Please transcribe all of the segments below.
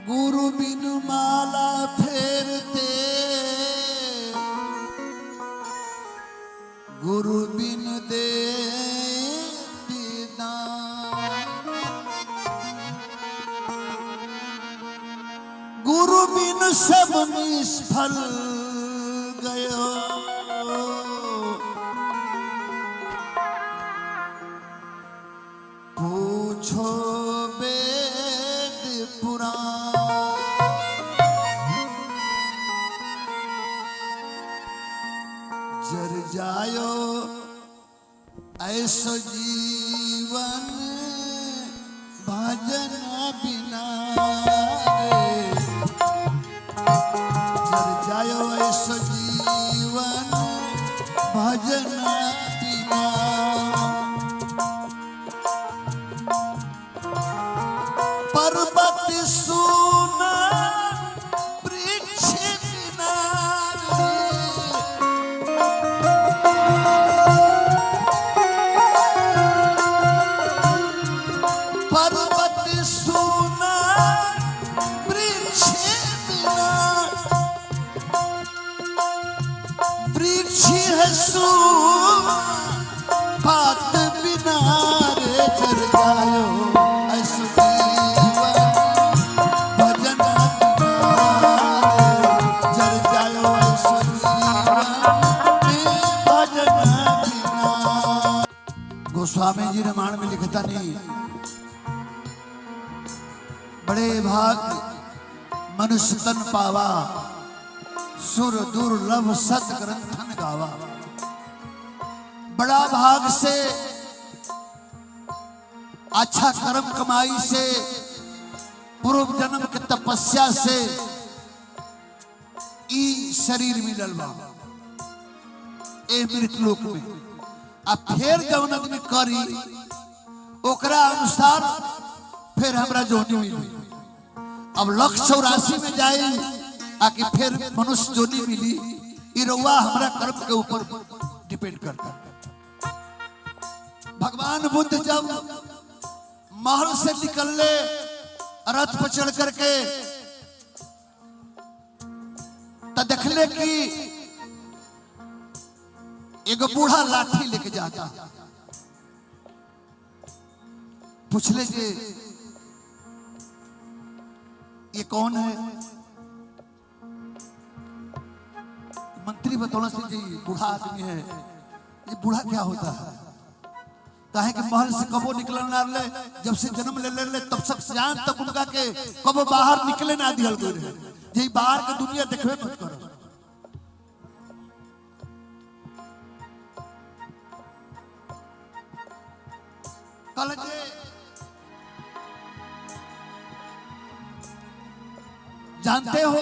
गुरु बिन माला फेरते, गुरु बिन दे गुरु बिन सब निष्फल गयो। पूछो वेद पुराण, जर जायो ऐसो जीवन भजन बिना। जर जायो ऐसो जीवन भजन बिना। पर्वत सुना वृक्ष बिना, पर्वत सुना वृक्ष बिना। वृक्ष है सुना बात बिना रे। जर जायो ऐसो जीवन भजन बिना। जर जायो ऐसो जीवन भजन बिना। गोस्वामी जी रामायण में लिखता नहीं, बड़े भाग मनुष्य तन पावा, सुर दुर्लभ सत ग्रंथन गावा। बड़ा भाग से, अच्छा कर्म कमाई से, पूर्व जन्म के तपस्या से ई शरीर मिलल बा ए मृत लोक में। अब फिर जौन आदमी करी ओकरा अनुसार फिर हमरा जोनी मिली। अब 184 में जाए आके फिर मनुष्य जोनी मिली। ई रउआ हमरा कर्म के ऊपर डिपेंड करता। भगवान बुद्ध जब महल से निकलने रथ पर चढ़ करके तो देखले कि एक बूढ़ा लाठी लेके जाता। पूछले कि ये कौन है? मंत्री बतौला से जी बूढ़ा आदमी है। ये बूढ़ा क्या होता है? कहे कि महल से कबो निकल ना ले, जब से जन्म ले ले तब से जान तक उनका के कबो बाहर निकले ना दिहल गए रहे। जे बाहर के दुनिया देखबे मत करो। कल जे जानते हो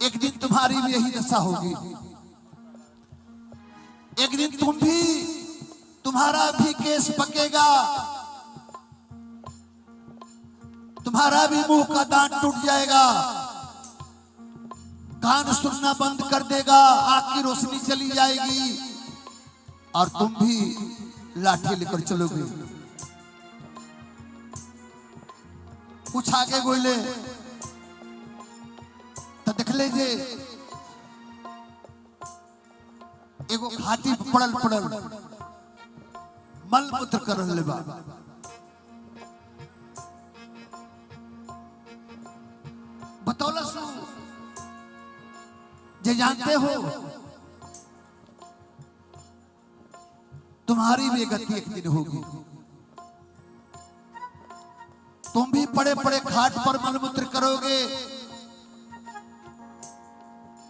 एक दिन तुम्हारी भी यही दशा होगी। एक दिन तुम्हारा भी केस पकेगा, तुम्हारा भी मुंह का दांत टूट जाएगा, कान सुनना बंद कर देगा, आंख की रोशनी चली जाएगी और तुम भी लाठी लेकर चलोगे। कुछ आगे बोले तो देख लीजिए एगो घाटी पड़ल पड़ल मल मूत्र कर रहे बा। बतौला सु जे जानते हो तुम्हारी भी गति एक दिन होगी। तुम भी पड़े पड़े घाट पर मलमूत्र करोगे।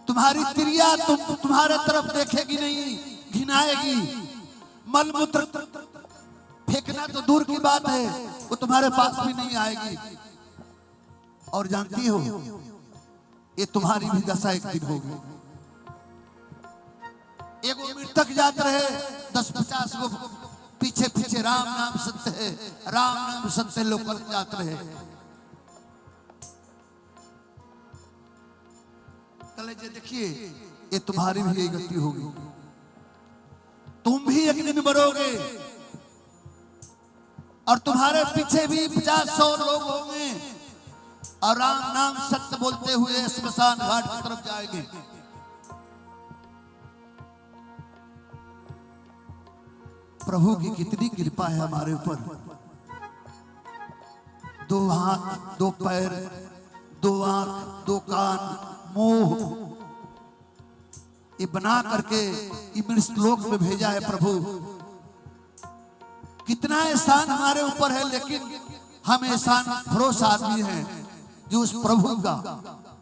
तुम्हारी त्रिया तुम्हारे तरफ देखेगी नहीं, घिनाएगी। मलमूत्र फेंकना तो दूर की बात है, वो तुम्हारे पास भी नहीं आएगी। और जानती हो ये तुम्हारी भी दशा एक दिन होगी। एगो मृतक जात रहे 10-50 गो पीछे पीछे राम नाम सत्य है, राम नाम सत्य लोग जात रहे। कलेजे देखिए ये तुम्हारी भी यही गति होगी। तुम भी एक दिन मरोगे। और तुम्हारे पीछे भी 50-100 लोग होंगे और राम नाम सत्य बोलते हुए स्मशान घाट की तरफ जाएंगे। प्रभु की कितनी कृपा है हमारे ऊपर। 2 हाथ 2 पैर 2 आंख 2 कान मुंह ये बना करके इस लोक में भेजा है प्रभु। कितना एहसान हमारे ऊपर है, लेकिन हम एहसान फरोश आदमी हैं जो उस प्रभु का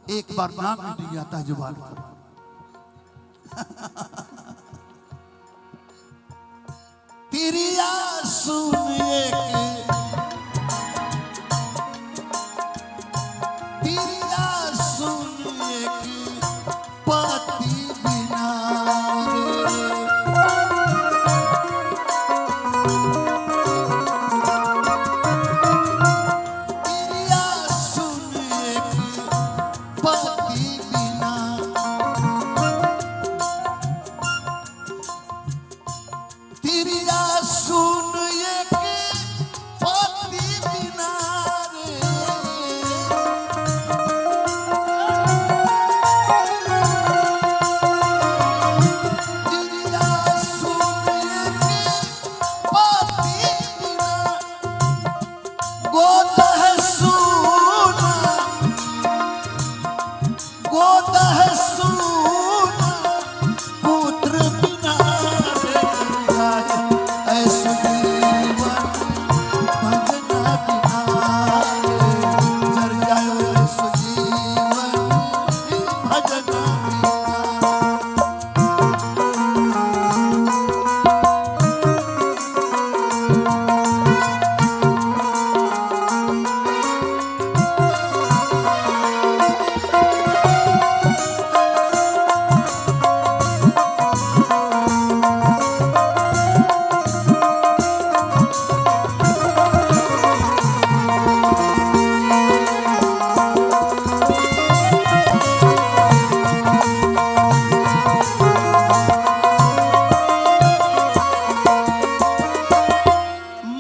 एक बार नाम भी नहीं आता जुबान पर। तिरिया सुनिए तिरिया सुनिए पति बिना तिरिया सुनिए पति बिना तिरिया सुन एक पति बिना रे तिरिया सुन एक पति बिना गोद है सुना गोद है सुना पुत्र बिना रे ऐसो जीवन भजना बिना जर जायो ऐसो जीवन भजना बिना।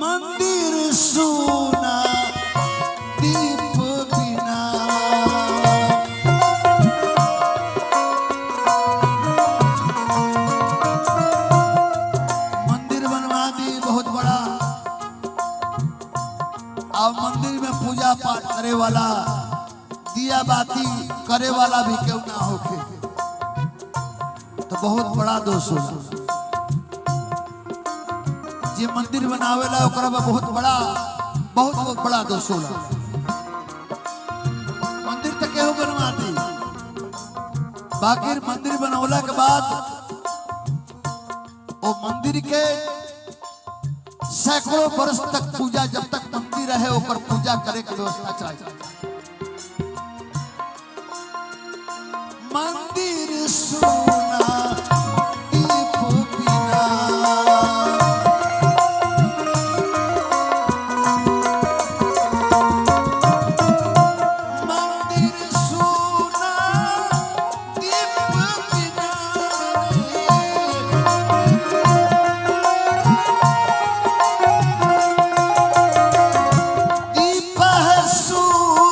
मंदिर सोना दीप बिना मंदिर बनवा दी बहुत बड़ा। अब मंदिर में पूजा पाठ करे वाला दिया बाती करे वाला भी क्यों ना होके तो बहुत बड़ा दोष होला। जे मंदिर बनावेला ओकरा में बहुत बड़ा दोष होला। मंदिर तक केहू बनवा दी, बाकी मंदिर बनौला के बाद वो मंदिर के सैकड़ों वर्ष तक पूजा, जब तक मंदिर रहे ओकर पूजा करे के व्यवस्था चाहिए। मंदिर सोना दीप बिना मंदिर सोना दीप बिना दीप है सोना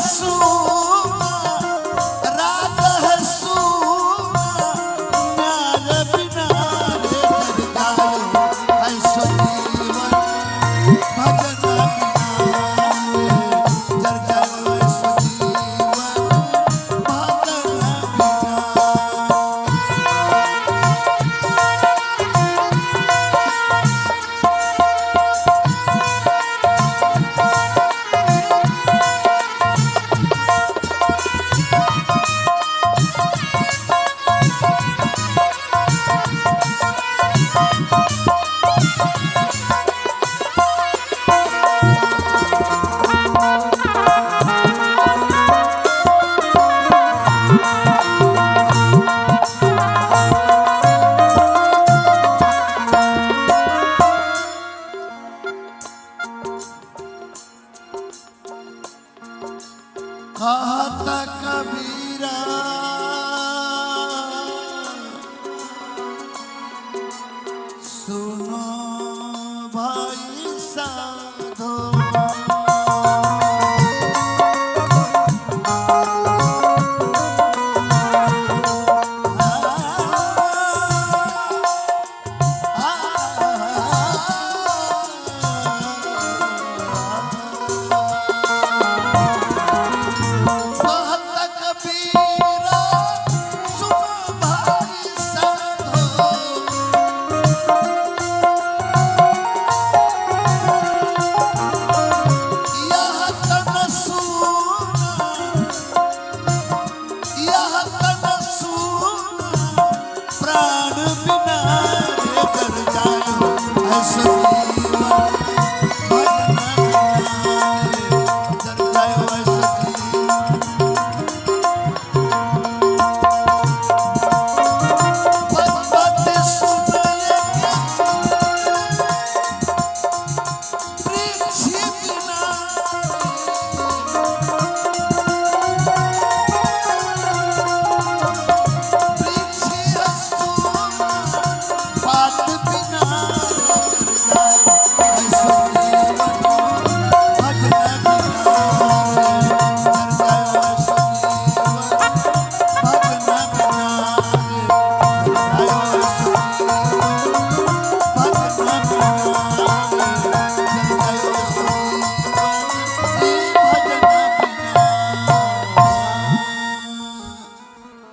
सूना रात है सूना प्यार बिना रे जग जाए ऐसो जीवन भजन बिना जग जाए ऐसो जीवन भजन कहता कबीरा